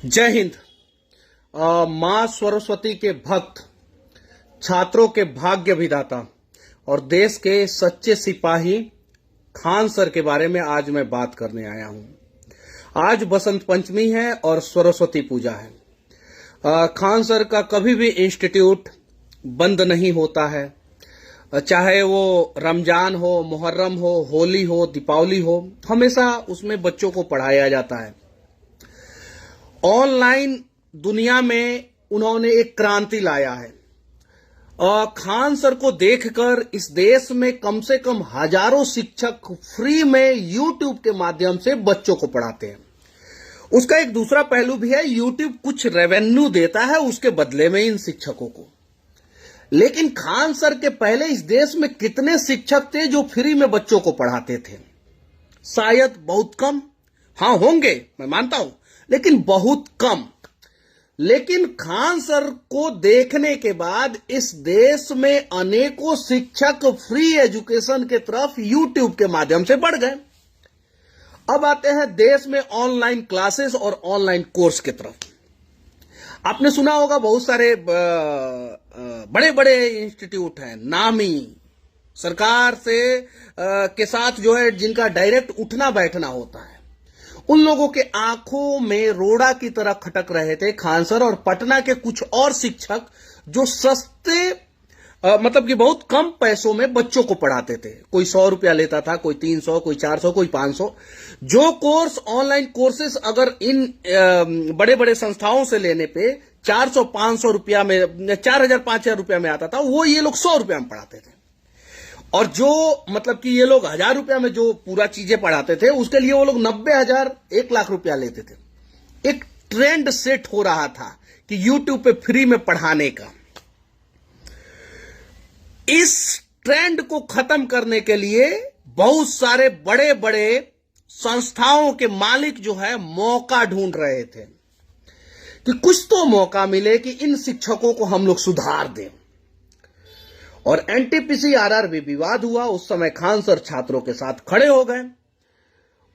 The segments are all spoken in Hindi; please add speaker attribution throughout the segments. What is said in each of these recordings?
Speaker 1: जय हिंद। मां सरस्वती के भक्त, छात्रों के भाग्य विधाता और देश के सच्चे सिपाही खान सर के बारे में आज मैं बात करने आया हूं। आज बसंत पंचमी है और सरस्वती पूजा है। खान सर का कभी भी इंस्टीट्यूट बंद नहीं होता है, चाहे वो रमजान हो, मुहर्रम हो, होली हो, दीपावली हो, हमेशा उसमें बच्चों को पढ़ाया जाता है। ऑनलाइन दुनिया में उन्होंने एक क्रांति लाया है। खान सर को देखकर इस देश में कम से कम हजारों शिक्षक फ्री में यूट्यूब के माध्यम से बच्चों को पढ़ाते हैं। उसका एक दूसरा पहलू भी है, यूट्यूब कुछ रेवेन्यू देता है उसके बदले में इन शिक्षकों को। लेकिन खान सर के पहले इस देश में कितने शिक्षक थे जो फ्री में बच्चों को पढ़ाते थे? शायद बहुत कम। हां, होंगे, मैं मानता हूं, लेकिन बहुत कम। लेकिन खान सर को देखने के बाद इस देश में अनेकों शिक्षक फ्री एजुकेशन के तरफ यूट्यूब के माध्यम से बढ़ गए। अब आते हैं देश में ऑनलाइन क्लासेस और ऑनलाइन कोर्स की तरफ। आपने सुना होगा बहुत सारे बड़े बड़े इंस्टीट्यूट हैं, नामी, सरकार से के साथ जो है जिनका डायरेक्ट उठना बैठना होता है। उन लोगों के आंखों में रोड़ा की तरह खटक रहे थे खान सर और पटना के कुछ और शिक्षक जो सस्ते मतलब कि बहुत कम पैसों में बच्चों को पढ़ाते थे। कोई 100 रुपया लेता था, कोई 300, कोई 400, कोई 500। जो कोर्स ऑनलाइन कोर्सेस अगर इन बड़े बड़े संस्थाओं से लेने पे 400-500 रुपया में, 4000-5000 रुपया में आता था, वो ये लोग 100 रुपया में पढ़ाते थे। और जो मतलब कि ये लोग 1000 रुपया में जो पूरा चीजें पढ़ाते थे, उसके लिए वो लोग 90,000, 1,00,000 रुपया लेते थे। एक ट्रेंड सेट हो रहा था कि यूट्यूब पे फ्री में पढ़ाने का। इस ट्रेंड को खत्म करने के लिए बहुत सारे बड़े बड़े संस्थाओं के मालिक जो है मौका ढूंढ रहे थे कि कुछ तो मौका मिले कि इन शिक्षकों को हम लोग सुधार दें। और एनटीपीसी-आरआर भी विवाद हुआ। उस समय खान सर छात्रों के साथ खड़े हो गए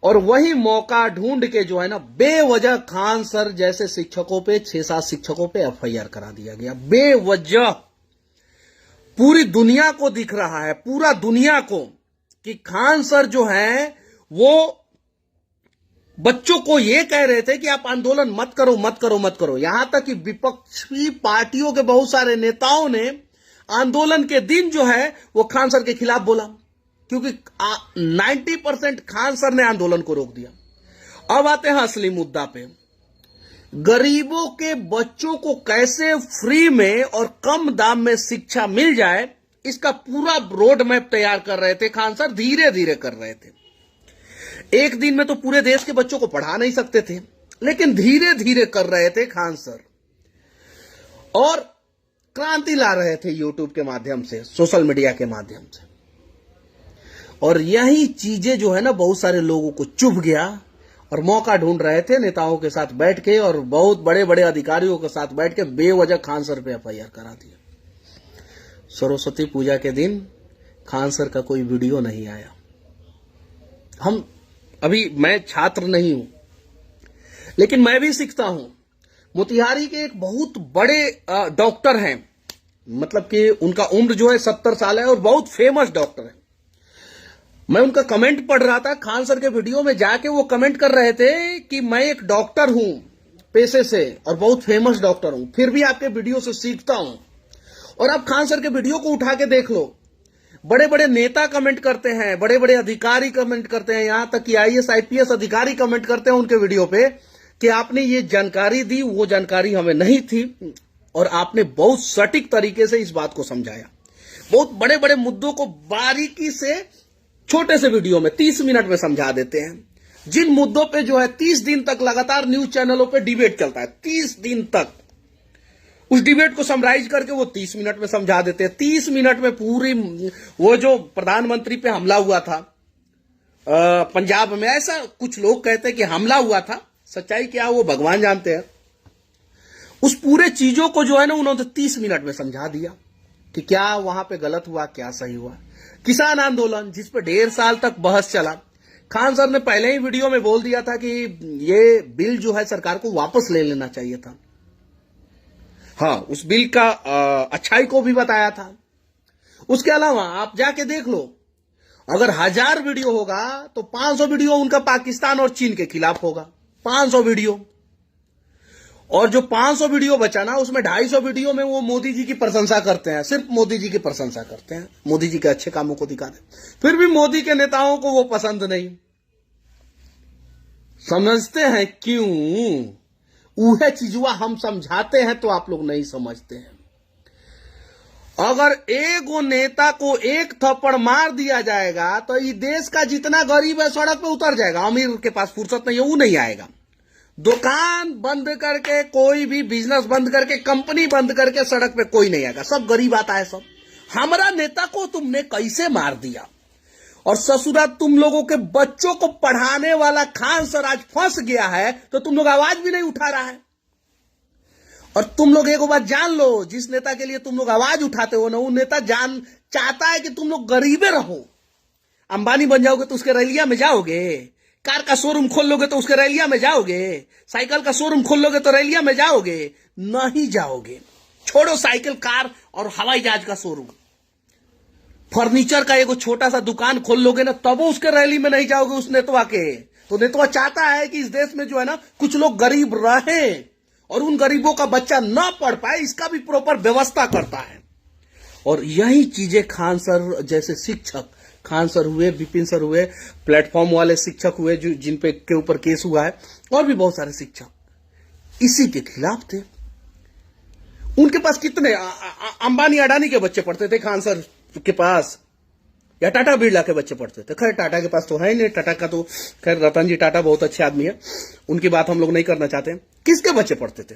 Speaker 1: और वही मौका ढूंढ के जो है ना, बेवजह खान सर जैसे शिक्षकों पे 6-7 शिक्षकों पे एफआईआर करा दिया गया। बेवजह पूरी दुनिया को दिख रहा है, पूरा दुनिया को, कि खान सर जो है वो बच्चों को ये कह रहे थे कि आप आंदोलन मत करो, मत करो, मत करो। यहां तक कि विपक्षी पार्टियों के बहुत सारे नेताओं ने आंदोलन के दिन जो है वो खान सर के खिलाफ बोला, क्योंकि 90% खान सर ने आंदोलन को रोक दिया। अब आते हैं असली मुद्दा पे। गरीबों के बच्चों को कैसे फ्री में और कम दाम में शिक्षा मिल जाए, इसका पूरा रोड मैप तैयार कर रहे थे खान सर। धीरे धीरे कर रहे थे। एक दिन में तो पूरे देश के बच्चों को पढ़ा नहीं सकते थे, लेकिन धीरे धीरे कर रहे थे खान सर और क्रांति ला रहे थे यूट्यूब के माध्यम से, सोशल मीडिया के माध्यम से। और यही चीजें जो है ना बहुत सारे लोगों को चुभ गया और मौका ढूंढ रहे थे नेताओं के साथ बैठ के और बहुत बड़े बड़े अधिकारियों के साथ बैठ के बेवजह खान सर पे एफआईआर करा दिया। सरस्वती पूजा के दिन खान सर का कोई वीडियो नहीं आया। मैं छात्र नहीं हूं, लेकिन मैं भी सीखता हूं। मोतिहारी के एक बहुत बड़े डॉक्टर हैं, मतलब कि उनका उम्र जो है 70 साल है और बहुत फेमस डॉक्टर है। मैं उनका कमेंट पढ़ रहा था, खान सर के वीडियो में जाके वो कमेंट कर रहे थे कि मैं एक डॉक्टर हूं पेशे से और बहुत फेमस डॉक्टर हूं, फिर भी आपके वीडियो से सीखता हूं। और आप खान सर के वीडियो को उठा के देख लो, बड़े बड़े नेता कमेंट करते हैं, बड़े बड़े अधिकारी कमेंट करते हैं, यहां तक कि आईएएस आईपीएस अधिकारी कमेंट करते हैं उनके वीडियो पे कि आपने ये जानकारी दी, वो जानकारी हमें नहीं थी और आपने बहुत सटीक तरीके से इस बात को समझाया। बहुत बड़े बड़े मुद्दों को बारीकी से छोटे से वीडियो में 30 मिनट में समझा देते हैं। जिन मुद्दों पे जो है 30 दिन तक लगातार न्यूज चैनलों पे डिबेट चलता है, 30 दिन तक उस डिबेट को समराइज करके वो 30 मिनट में समझा देते हैं। 30 मिनट में पूरी, वो जो प्रधानमंत्री पे हमला हुआ था पंजाब में, ऐसा कुछ लोग कहते हैं कि हमला हुआ था, सच्चाई क्या वो भगवान जानते हैं। उस पूरे चीजों को जो है ना उन्होंने 30 मिनट में समझा दिया कि क्या वहां पे गलत हुआ, क्या सही हुआ। किसान आंदोलन जिस पे 1.5 साल तक बहस चला, खान सर ने पहले ही वीडियो में बोल दिया था कि ये बिल जो है सरकार को वापस ले लेना चाहिए था। हाँ, उस बिल का अच्छाई को भी बताया था। उसके अलावा आप जाके देख लो, अगर 1000 वीडियो होगा तो 500 वीडियो उनका पाकिस्तान और चीन के खिलाफ होगा। 500 वीडियो, और जो 500 वीडियो बचा ना, उसमें 250 वीडियो में वो मोदी जी की प्रशंसा करते हैं, सिर्फ मोदी जी की प्रशंसा करते हैं, मोदी जी के अच्छे कामों को दिखाते हैं। फिर भी मोदी के नेताओं को वो पसंद नहीं। समझते हैं क्यों? वह चीजुआ हम समझाते हैं तो आप लोग नहीं समझते हैं। अगर एगो नेता को एक थप्पड़ मार दिया जाएगा तो ये देश का जितना गरीब है सड़क पे उतर जाएगा। अमीर के पास फुर्सत नहीं है, वो नहीं आएगा। दुकान बंद करके, कोई भी बिजनेस बंद करके, कंपनी बंद करके सड़क पे कोई नहीं आएगा, सब गरीब आता है। सब हमारा नेता को तुमने कैसे मार दिया, और ससुरा तुम लोगों के बच्चों को पढ़ाने वाला खान सर आज फंस गया है तो तुम लोग आवाज भी नहीं उठा रहा है। और तुम लोग एक बात जान लो, जिस नेता के लिए तुम लोग आवाज उठाते हो ना, वो नेता चाहता है कि तुम लोग गरीबे रहो। अंबानी बन जाओगे तो उसके रैलिया में जाओगे, कार का शोरूम खोल लोगे तो उसके रैलिया में जाओगे, साइकिल का शोरूम खोल लोगे तो रैलिया में जाओगे? नहीं जाओगे। छोड़ो साइकिल, कार और हवाई जहाज का शोरूम, फर्नीचर का एगो छोटा सा दुकान खोल लोगे ना, तब उसके रैली में नहीं जाओगे उस नेतवा के। तो नेतवा चाहता है कि इस देश में जो है ना, कुछ लोग गरीब रहे और उन गरीबों का बच्चा ना पढ़ पाए, इसका भी प्रॉपर व्यवस्था करता है। और यही चीजें खान सर जैसे शिक्षक, खान सर हुए, विपिन सर हुए, प्लेटफॉर्म वाले शिक्षक हुए जो जिन पे के ऊपर केस हुआ है, और भी बहुत सारे शिक्षक इसी के खिलाफ थे। उनके पास कितने अंबानी अडानी के बच्चे पढ़ते थे खान सर के पास, या टाटा बिरला के बच्चे पढ़ते थे। खैर टाटा के पास तो है ही नहीं, टाटा का तो खैर रतन जी टाटा बहुत अच्छे आदमी है, उनकी बात हम लोग नहीं करना चाहते। किसके बच्चे पढ़ते थे?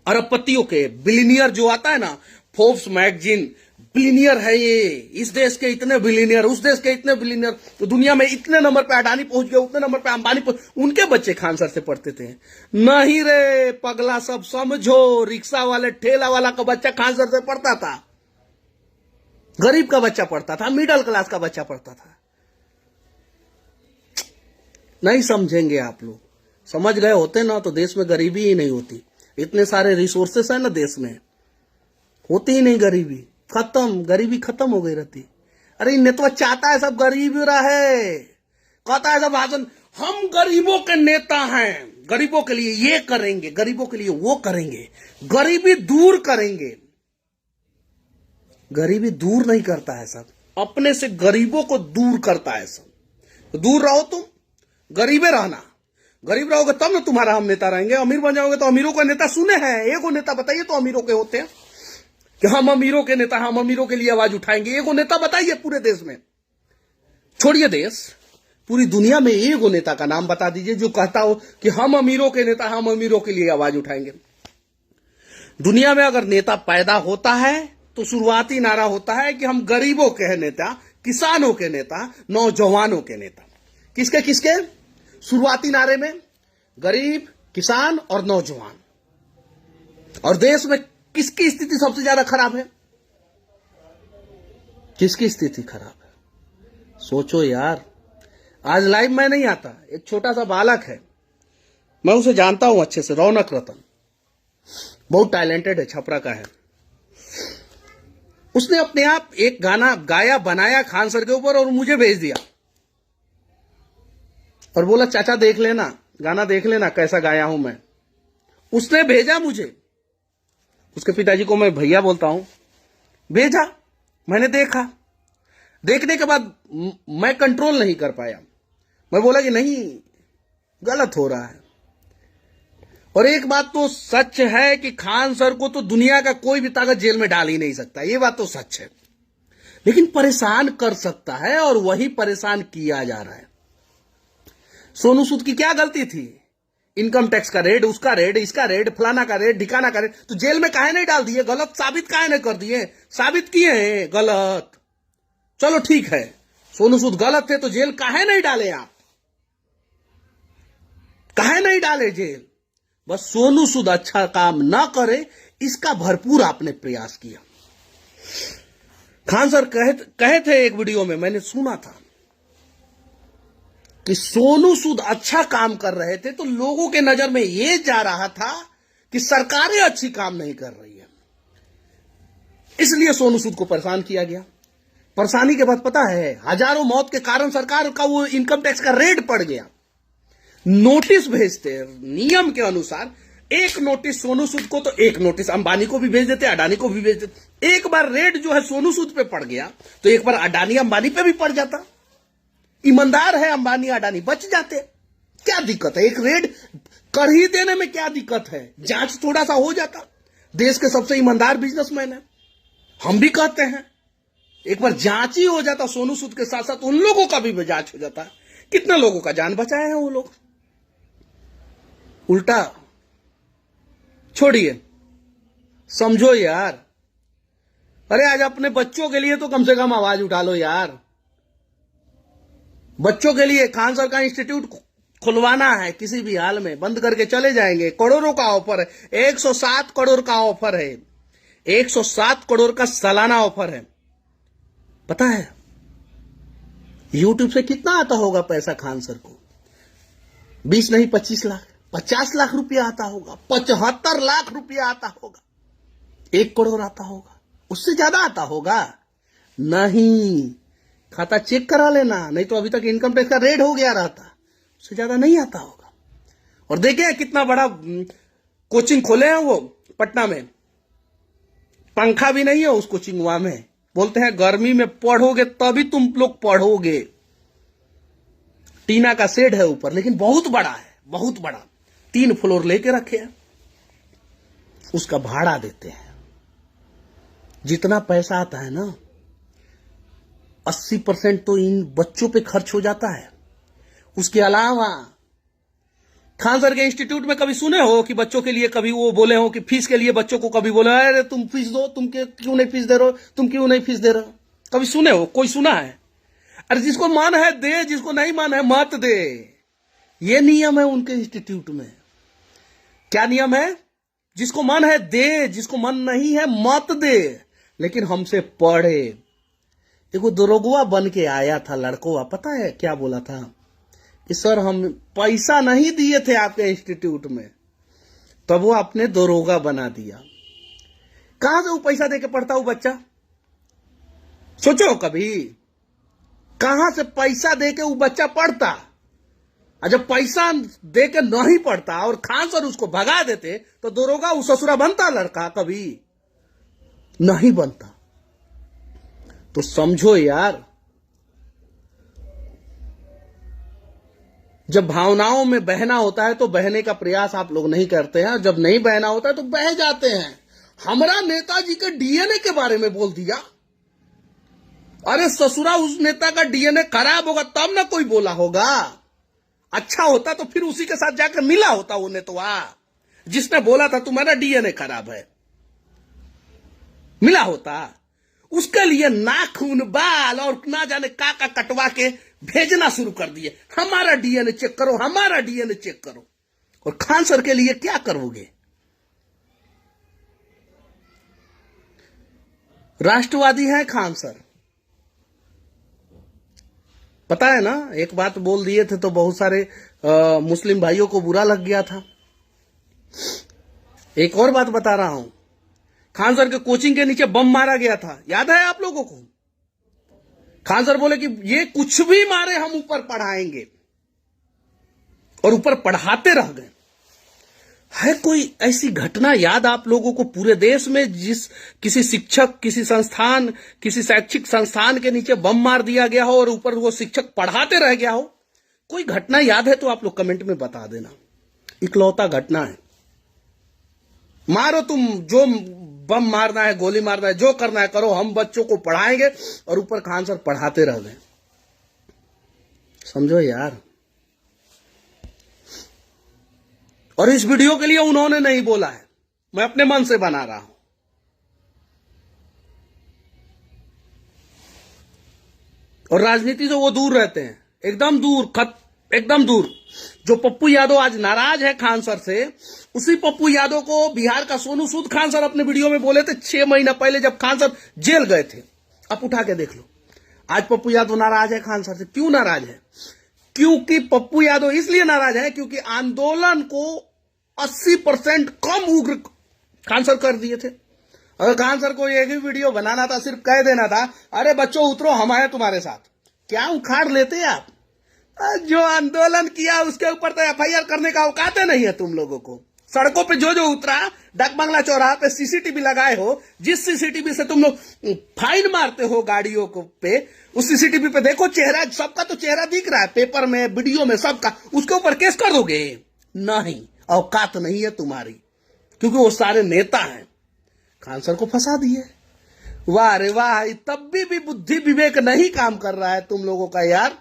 Speaker 1: अरबपतियों के, बिलियनियर जो आता है ना, फोर्ब्स मैगजीन, बिलियनियर है ये, इस देश के इतने बिलियनियर, उस देश के इतने बिलियनियर, तो दुनिया में इतने नंबर पे अडानी पहुंच गए, उतने नंबर पे अंबानी पहुंच, उनके बच्चे खान सर से पढ़ते थे। नहीं रे पगला, सब समझो, रिक्शा वाले ठेला वाला का बच्चा खान सर से पढ़ता था, गरीब का बच्चा पढ़ता था, मिडिल क्लास का बच्चा पढ़ता था। नहीं समझेंगे आप लोग। समझ गए होते ना तो देश में गरीबी ही नहीं होती। इतने सारे रिसोर्सेस है ना देश में, होती ही नहीं गरीबी, खत्म, गरीबी खत्म हो गई रहती। अरे नेता चाहता है सब गरीब रहे, कहता है सब भाषण, हम गरीबों के नेता हैं, गरीबों के लिए ये करेंगे, गरीबों के लिए वो करेंगे, गरीबी दूर करेंगे। गरीबी दूर नहीं करता है सब, अपने से गरीबों को दूर करता है सब। तो दूर रहो तुम, गरीबे रहना, गरीब रहोगे तब ना तुम्हारा हम नेता रहेंगे। अमीर बन जाओगे तो अमीरों का नेता सुने हैं, एगो नेता बताइए तो अमीरों के होते हैं कि हम अमीरों के नेता, हम अमीरों के लिए आवाज उठाएंगे। एगो नेता बताइए पूरे देश में, छोड़िए देश, पूरी दुनिया में एगो नेता का नाम बता दीजिए जो कहता हो कि हम अमीरों के नेता, हम अमीरों के लिए आवाज उठाएंगे। दुनिया में अगर नेता पैदा होता है तो शुरुआती नारा होता है कि हम गरीबों के हैं नेता, किसानों के नेता, नौजवानों के नेता। किसके किसके शुरुआती नारे में? गरीब, किसान और नौजवान। और देश में किसकी स्थिति सबसे ज्यादा खराब है? किसकी स्थिति खराब है? सोचो यार। आज लाइव में नहीं आता, एक छोटा सा बालक है, मैं उसे जानता हूं अच्छे से, रौनक रतन, बहुत टैलेंटेड है, छपरा का है। उसने अपने आप एक गाना गाया, बनाया खान सर के ऊपर और मुझे भेज दिया और बोला चाचा देख लेना, गाना देख लेना कैसा गाया हूं मैं। उसने भेजा मुझे, उसके पिताजी को मैं भैया बोलता हूं, भेजा, मैंने देखा। देखने के बाद मैं कंट्रोल नहीं कर पाया, मैं बोला कि नहीं, गलत हो रहा है। और एक बात तो सच है कि खान सर को तो दुनिया का कोई भी ताकत जेल में डाल ही नहीं सकता, ये बात तो सच है, लेकिन परेशान कर सकता है और वही परेशान किया जा रहा है। सोनू सूद की क्या गलती थी? इनकम टैक्स का रेड, उसका रेड, इसका रेड, फलाना का रेड, ढिकाना का रेड, तो जेल में काहे नहीं डाल दिए? गलत साबित काहे नहीं कर दिए? साबित किए हैं गलत, चलो ठीक है, सोनू सूद गलत थे तो जेल काहे नहीं डाले आप? काहे नहीं डाले जेल? बस सोनू सूद अच्छा काम ना करे, इसका भरपूर आपने प्रयास किया। खान सर कहे थे एक वीडियो में, मैंने सुना था, कि सोनू सूद अच्छा काम कर रहे थे तो लोगों के नजर में यह जा रहा था कि सरकारें अच्छी काम नहीं कर रही है, इसलिए सोनू सूद को परेशान किया गया। परेशानी के बाद पता है हजारों मौत के कारण सरकार का वो इनकम टैक्स का रेड पड़ गया। नोटिस भेजते नियम के अनुसार, एक नोटिस सोनू सूद को तो एक नोटिस अंबानी को भी भेज देते, अडानी को भी भेज देते। एक बार रेड जो है सोनू सूद पे पड़ गया तो एक बार अडानी अंबानी पे भी पड़ जाता। ईमानदार है अंबानी अडानी, बच जाते। क्या दिक्कत है, एक रेड कर ही देने में क्या दिक्कत है, जांच थोड़ा सा हो जाता। देश के सबसे ईमानदार बिजनेसमैन है, हम भी कहते हैं, एक बार जांच ही हो जाता सोनू सूद के साथ साथ उन लोगों का भी जांच हो जाता। कितने लोगों का जान बचाए हैं वो लोग। उल्टा छोड़िए, समझो यार। अरे आज अपने बच्चों के लिए तो कम से कम आवाज उठा लो यार। बच्चों के लिए खान सर का इंस्टीट्यूट खुलवाना है, किसी भी हाल में बंद करके चले जाएंगे। करोड़ों का ऑफर है, 107 करोड़ का ऑफर है, 107 करोड़ का सालाना ऑफर है। पता है यूट्यूब से कितना आता होगा पैसा खान सर को? 20 नहीं 25 लाख, 50 लाख रुपया आता होगा, 75 लाख रुपया आता होगा, 1 करोड़ आता होगा, उससे ज्यादा आता होगा? नहीं, खाता चेक करा लेना, नहीं तो अभी तक इनकम टैक्स का रेड हो गया रहता, उससे ज्यादा नहीं आता होगा। और देखे कितना बड़ा कोचिंग खोले हैं वो पटना में, पंखा भी नहीं है उस कोचिंग में। बोलते हैं गर्मी में पढ़ोगे तभी तुम लोग पढ़ोगे। टीना का शेड है ऊपर, लेकिन बहुत बड़ा है, बहुत बड़ा, 3 फ्लोर लेके रखे हैं। उसका भाड़ा देते हैं। जितना पैसा आता है ना 80% तो इन बच्चों पे खर्च हो जाता है। उसके अलावा खान सर के इंस्टीट्यूट में कभी सुने हो कि बच्चों के लिए कभी वो बोले हो कि फीस के लिए बच्चों को कभी बोले अरे तुम फीस दो, तुम क्यों नहीं फीस दे रहे हो, तुम क्यों नहीं फीस दे रहे हो? कभी सुने हो? कोई सुना है? अरे जिसको मन है दे, जिसको नहीं मन है मत दे। ये नियम है उनके इंस्टीट्यूट में। क्या नियम है? जिसको मन है दे, जिसको मन नहीं है मत दे, लेकिन हमसे पढ़े। देखो दरोगा बन के आया था लड़कों, पता है क्या बोला था कि सर हम पैसा नहीं दिए थे आपके इंस्टीट्यूट में, तब वो अपने दरोगा बना दिया। कहां से वो पैसा देके पढ़ता वो बच्चा? सोचो कभी, कहां से पैसा देके वो बच्चा पढ़ता? और जब पैसा देके नहीं पढ़ता और खान सर उसको भगा देते तो दरोगा वो ससुरा बनता लड़का? कभी नहीं बनता। तो समझो यार, जब भावनाओं में बहना होता है तो बहने का प्रयास आप लोग नहीं करते हैं, जब नहीं बहना होता है तो बह जाते हैं। हमारा नेताजी के डीएनए के बारे में बोल दिया। अरे ससुरा, उस नेता का डीएनए खराब होगा तब ना कोई बोला होगा। अच्छा होता तो फिर उसी के साथ जाकर मिला होता वो नेतवा जिसने बोला था तुम्हारा डीएनए खराब है, मिला होता। उसके लिए नाखून, बाल और ना जाने का कटवा के भेजना शुरू कर दिए, हमारा डीएनए चेक करो, हमारा डीएनए चेक करो। और खान सर के लिए क्या करोगे? राष्ट्रवादी हैं खान सर, पता है ना। एक बात बोल दिए थे तो बहुत सारे मुस्लिम भाइयों को बुरा लग गया था। एक और बात बता रहा हूं, खान सर के कोचिंग के नीचे बम मारा गया था, याद है आप लोगों को? खान सर बोले कि ये कुछ भी मारे हम ऊपर पढ़ाएंगे, और ऊपर पढ़ाते रह गए। है कोई ऐसी घटना याद आप लोगों को पूरे देश में जिस किसी शिक्षक, किसी संस्थान, किसी शैक्षिक संस्थान के नीचे बम मार दिया गया हो और ऊपर वो शिक्षक पढ़ाते रह गया हो? कोई घटना याद है तो आप लोग कमेंट में बता देना। इकलौता घटना है। मारो तुम, जो बम मारना है, गोली मारना है, जो करना है करो, हम बच्चों को पढ़ाएंगे। और ऊपर खान सर पढ़ाते रह गए। समझो यार। और इस वीडियो के लिए उन्होंने नहीं बोला है, मैं अपने मन से बना रहा हूं। और राजनीति से वो दूर रहते हैं, एकदम दूर, एकदम दूर। जो पप्पू यादव आज नाराज है खान सर से, उसी पप्पू यादव को बिहार का सोनू सूद खान सर अपने वीडियो में बोले थे 6 महीना पहले जब खान सर जेल गए थे। आप उठा के देख लो। आज पप्पू यादव नाराज है खान सर से। क्यों नाराज है? क्योंकि पप्पू यादव इसलिए नाराज है क्योंकि आंदोलन को 80% कम उग्र खान सर कर दिए थे। अगर खान सर को एक ही वीडियो बनाना था, सिर्फ कह देना था अरे बच्चों उतरो, हम आए तुम्हारे साथ, क्या उखाड़ लेते आप। जो आंदोलन किया उसके ऊपर तो एफआईआर करने का औकात नहीं है तुम लोगों को। सड़कों पे जो जो उतरा, डाक बंगला चौराहा पे सीसीटीवी लगाए हो, जिस सीसीटीवी से तुम लोग फाइन मारते हो गाड़ियों को पे, उस सीसीटीवी पे देखो चेहरा, सबका तो चेहरा दिख रहा है पेपर में, वीडियो में, सबका। उसके ऊपर केस कर दोगे? नहीं, औकात नहीं है तुम्हारी, क्योंकि वो सारे नेता हैं। खान सर को फंसा दिए। वाह रे वाह, तब भी बुद्धि विवेक नहीं काम कर रहा है तुम लोगों का यार।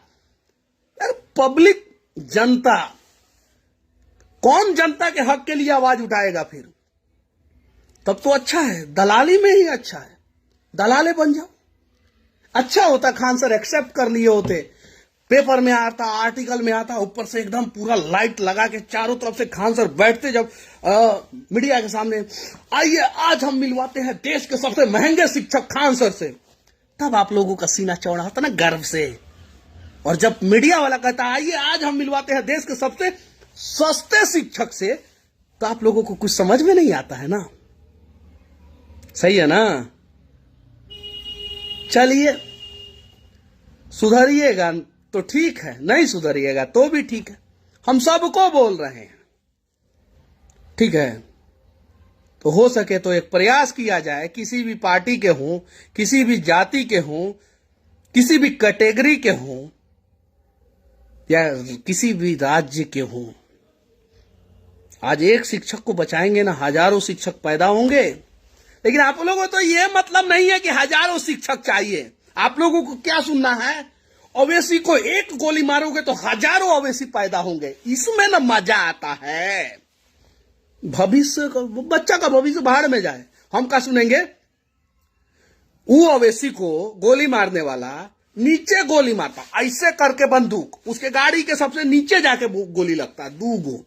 Speaker 1: पब्लिक, जनता, कौन जनता के हक के लिए आवाज उठाएगा फिर? तब तो अच्छा है, दलाली में ही अच्छा है, दलाले बन जाओ। अच्छा होता खान सर एक्सेप्ट कर लिए होते, पेपर में आता, आर्टिकल में आता, ऊपर से एकदम पूरा लाइट लगा के चारों तरफ से खान सर बैठते जब मीडिया के सामने, आइए आज हम मिलवाते हैं देश के सबसे महंगे शिक्षक खान सर से, तब आप लोगों का सीना चौड़ा होता ना गर्व से। और जब मीडिया वाला कहता आइए आज हम मिलवाते हैं देश के सबसे सस्ते शिक्षक से, तो आप लोगों को कुछ समझ में नहीं आता है ना। सही है ना? चलिए, सुधरिएगा तो ठीक है, नहीं सुधरिएगा तो भी ठीक है, हम सबको बोल रहे हैं, ठीक है। तो हो सके तो एक प्रयास किया जाए, किसी भी पार्टी के हों, किसी भी जाति के हों, किसी भी कैटेगरी के हों, या किसी भी राज्य के हों, आज एक शिक्षक को बचाएंगे ना हजारों शिक्षक पैदा होंगे। लेकिन आप लोगों को तो यह मतलब नहीं है कि हजारों शिक्षक चाहिए। आप लोगों को क्या सुनना है? ओवैसी को एक गोली मारोगे तो हजारों ओवैसी पैदा होंगे, इसमें ना मजा आता है। भविष्य का बच्चा का भविष्य बाहर में जाए, हम क्या सुनेंगे? वो ओवैसी को गोली मारने वाला नीचे गोली मारता, ऐसे करके बंदूक उसके गाड़ी के सबसे नीचे जाके गोली लगता है, 2 गो।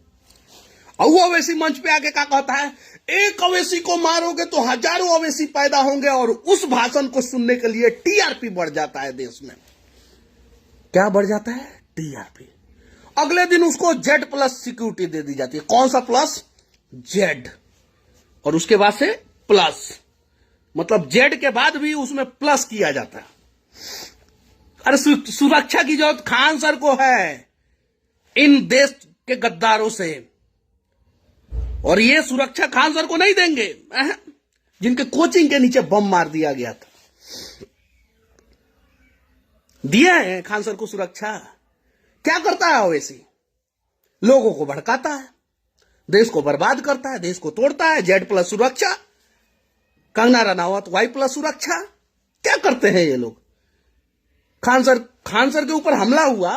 Speaker 1: और वो ओवैसी मंच पे आके क्या कहता है? एक ओवैसी को मारोगे तो हजारों ओवैसी पैदा होंगे। और उस भाषण को सुनने के लिए टीआरपी बढ़ जाता है देश में। क्या बढ़ जाता है? टीआरपी। अगले दिन उसको Z+ सिक्योरिटी दे दी जाती है। कौन सा प्लस? Z। और उसके बाद से प्लस, मतलब Z के बाद भी उसमें प्लस किया जाता है। अरे सुरक्षा की जरूरत खान सर को है इन देश के गद्दारों से, और ये सुरक्षा खान सर को नहीं देंगे जिनके कोचिंग के नीचे बम मार दिया गया था। दिया है खान सर को सुरक्षा। क्या करता है ओवैसी? लोगों को भड़काता है, देश को बर्बाद करता है, देश को तोड़ता है। Z+ सुरक्षा, कंगना रनावत Y+ सुरक्षा। क्या करते हैं ये लोग? खान सर के ऊपर हमला हुआ,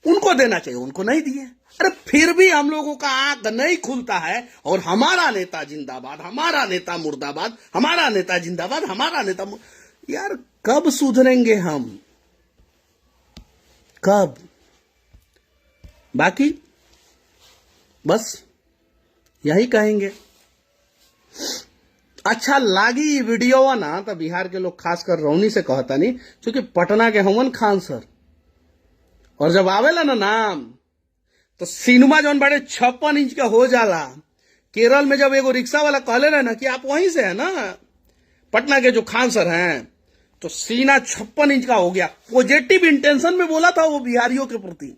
Speaker 1: उनको देना चाहिए, उनको नहीं दिए। अरे फिर भी हम लोगों का आंख नहीं खुलता है, और हमारा नेता जिंदाबाद, हमारा नेता मुर्दाबाद, हमारा नेता जिंदाबाद, हमारा नेता यार कब सुधरेंगे हम? कब? बाकी बस यही कहेंगे। अच्छा लागी वीडियो ना तो बिहार के लोग खासकर रौनी से कहता नहीं, क्योंकि पटना के हमन खान सर, और जब आवेला ना नाम तो सिनेमा जौन बड़े 56 इंच का हो जाला। केरल में जब एगो रिक्शा वाला कहले रहे ना कि आप वहीं से है ना, पटना के जो खान सर हैं, तो सीना 56 इंच का हो गया। पॉजिटिव इंटेंशन में बोला था वो बिहारियों के प्रति।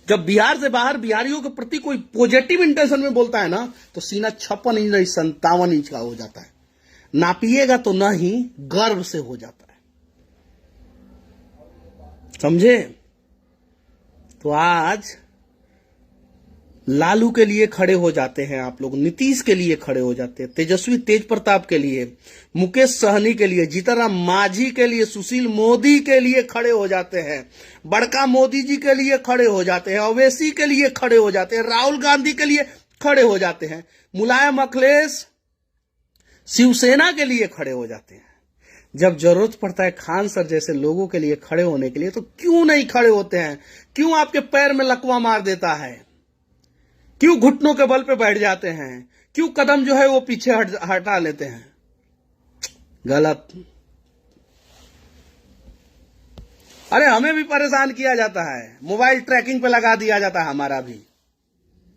Speaker 1: जब बिहार से बाहर बिहारियों के प्रति कोई पॉजिटिव इंटेंशन में बोलता है ना, तो सीना 56 इंच नहीं 57 इंच का हो जाता है। नापिएगा तो नहीं, गर्व से हो जाता है। समझे? तो आज लालू के लिए खड़े हो जाते हैं आप लोग, नीतीश के लिए खड़े हो जाते हैं, तेजस्वी तेज प्रताप के लिए, मुकेश सहनी के लिए, जीतनराम मांझी के लिए, सुशील मोदी के लिए खड़े हो जाते हैं, बड़का मोदी जी के लिए खड़े हो जाते हैं, ओवैसी के लिए खड़े हो जाते हैं, राहुल गांधी के लिए खड़े हो जाते हैं, मुलायम अखिलेश शिवसेना के लिए खड़े हो जाते हैं। जब जरूरत पड़ता है खान सर जैसे लोगों के लिए खड़े होने के लिए, तो क्यों नहीं खड़े होते हैं? क्यों आपके पैर में लकवा मार देता है? क्यों घुटनों के बल पे बैठ जाते हैं? क्यों कदम जो है वो पीछे हटा लेते हैं? गलत। अरे हमें भी परेशान किया जाता है, मोबाइल ट्रैकिंग पे लगा दिया जाता है हमारा भी।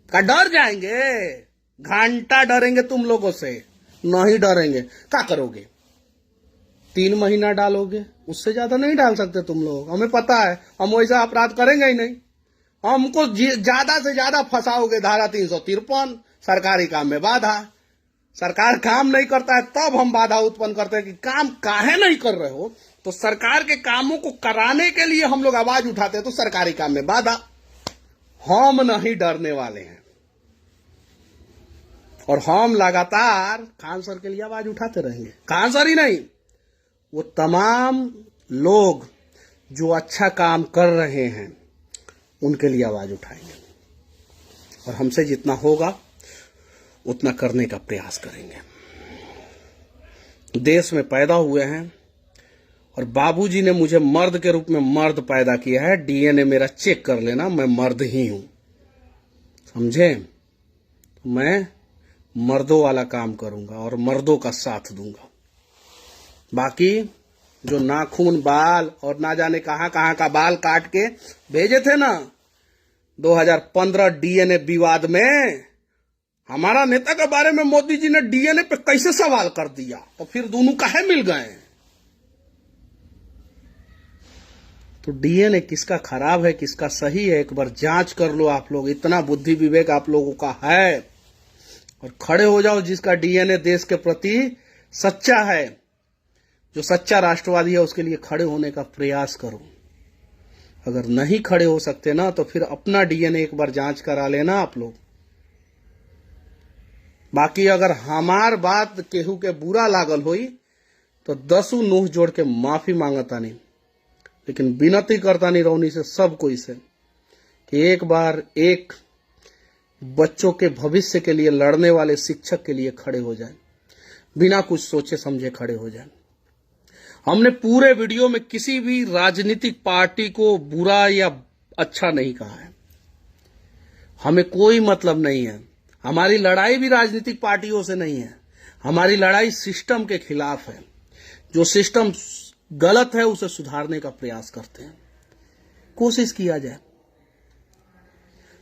Speaker 1: का डर जाएंगे? घंटा डरेंगे तुम लोगों से? नहीं डरेंगे। क्या करोगे? 3 महीना डालोगे, उससे ज्यादा नहीं डाल सकते तुम लोग। हमें पता है, हम वैसा अपराध करेंगे ही नहीं। हमको ज्यादा से ज्यादा फंसाओगे धारा 353, सरकारी काम में बाधा। सरकार काम नहीं करता है तब हम बाधा उत्पन्न करते हैं कि काम काहे नहीं कर रहे हो। तो सरकार के कामों को कराने के लिए हम लोग आवाज उठाते हैं, तो सरकारी काम में बाधा। हम नहीं डरने वाले हैं, और हम लगातार खान सर के लिए आवाज उठाते रहेंगे। खान सर ही नहीं, वो तमाम लोग जो अच्छा काम कर रहे हैं उनके लिए आवाज उठाएंगे, और हमसे जितना होगा उतना करने का प्रयास करेंगे। देश में पैदा हुए हैं, और बाबूजी ने मुझे मर्द के रूप में मर्द पैदा किया है। डीएनए मेरा चेक कर लेना, मैं मर्द ही हूं, समझे? मैं मर्दों वाला काम करूंगा और मर्दों का साथ दूंगा। बाकी जो नाखून, बाल और ना जाने कहां कहां का बाल काट के भेजे थे ना 2015 डीएनए विवाद में, हमारा नेता के बारे में मोदी जी ने डीएनए पे कैसे सवाल कर दिया, तो फिर दोनों काहे मिल गए? तो डीएनए किसका खराब है, किसका सही है, एक बार जांच कर लो आप लोग। इतना बुद्धि विवेक आप लोगों का है, और खड़े हो जाओ जिसका डीएनए देश के प्रति सच्चा है, जो सच्चा राष्ट्रवादी है, उसके लिए खड़े होने का प्रयास करो। अगर नहीं खड़े हो सकते ना, तो फिर अपना डीएनए एक बार जांच करा लेना आप लोग। बाकी अगर हमार बात केहू के बुरा लागल होई तो 10 नोह जोड़ के माफी मांगता नहीं, लेकिन विनती करता नहीं रौनी से सब कोई से कि एक बार एक बच्चों के भविष्य के लिए लड़ने वाले शिक्षक के लिए खड़े हो जाए, बिना कुछ सोचे समझे खड़े हो जाए। हमने पूरे वीडियो में किसी भी राजनीतिक पार्टी को बुरा या अच्छा नहीं कहा है, हमें कोई मतलब नहीं है। हमारी लड़ाई भी राजनीतिक पार्टियों से नहीं है, हमारी लड़ाई सिस्टम के खिलाफ है। जो सिस्टम गलत है उसे सुधारने का प्रयास करते हैं, कोशिश किया जाए।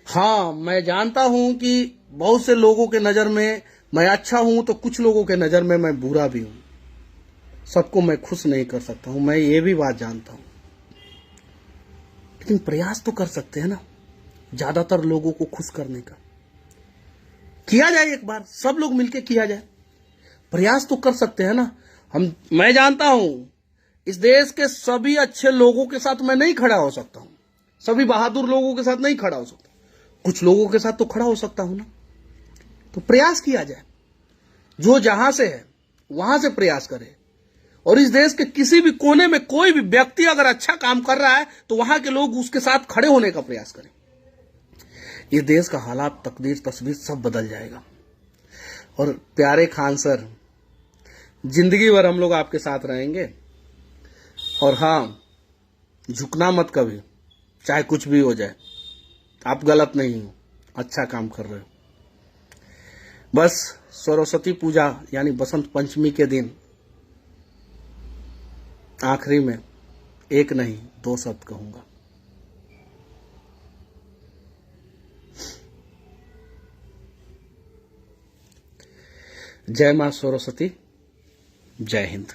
Speaker 1: हाँ, मैं जानता हूं कि बहुत से लोगों के नजर में मैं अच्छा हूं, तो कुछ लोगों के नजर में मैं बुरा भी हूं। सबको मैं खुश नहीं कर सकता हूं, मैं ये भी बात जानता हूं, लेकिन प्रयास तो कर सकते हैं ना ज्यादातर लोगों को खुश करने का। किया जाए, एक बार सब लोग मिलकर किया जाए, प्रयास तो कर सकते हैं ना। मैं जानता हूं इस देश के सभी अच्छे लोगों के साथ मैं नहीं खड़ा हो सकता हूं, सभी बहादुर लोगों के साथ नहीं खड़ा हो सकता, कुछ लोगों के साथ तो खड़ा हो सकता हूं ना। तो प्रयास किया जाए, जो जहां से है वहां से प्रयास करे, और इस देश के किसी भी कोने में कोई भी व्यक्ति अगर अच्छा काम कर रहा है तो वहां के लोग उसके साथ खड़े होने का प्रयास करें। इस देश का हालात, तकदीर, तस्वीर सब बदल जाएगा। और प्यारे खान सर, जिंदगी भर हम लोग आपके साथ रहेंगे। और हाँ, झुकना मत कभी, चाहे कुछ भी हो जाए। आप गलत नहीं हो, अच्छा काम कर रहे हो। बस सरस्वती पूजा यानी बसंत पंचमी के दिन आखिरी में एक नहीं 2 शब्द कहूंगा। जय मां सरस्वती, जय हिंद।